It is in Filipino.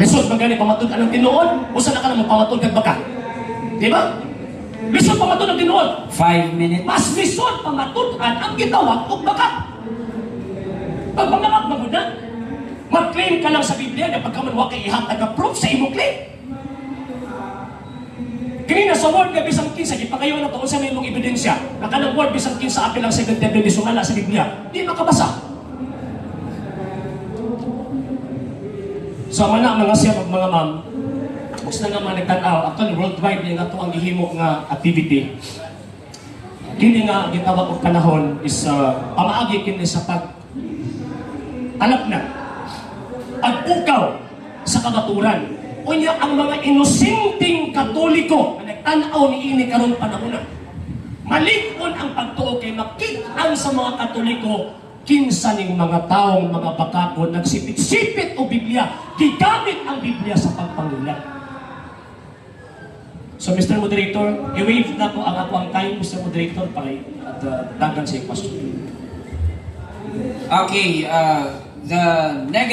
Lisod magani pamatod anong tinuod, usa na ka na mo pamatod kag baka. Di ba? Lisod pamatod ang tinuod. 5 minutes. Mas lisod pamatudan ang gitawag og baka. Pag pangamak mo na, mag-claim ka lang sa Biblia na pagkaman wa kay ihatag ka proof sa imong claim. Kanina sa word nga bisang kinsa gipakayo na to sa imong ebidensya. Na kanang word bisang kinsa apil lang sa Biblia di sumala sa Biblia. Di makabasa. So mana mga siya mga ma'am, gusto nga man nagtanaw actually worldwide nga to ang gihimo nga activity. Kini nga gitawag og panahon is pamaagi kini sa alap na pagpukaw sa kabaturan. Unya ang mga inosenteng Katoliko na nagtanaw ni ini karon panahon na. Malig-on ang pagtuo kay makit-an sa mga Katoliko kinsa ning mga taong mga bakakon nagsipit-sipit o Biblia, gigamit ang Biblia sa pagpangulat. So Mr. Moderator, i-wave na ko ang ako ang time, Mr. Moderator, para at dagan sa question. Okay, the negative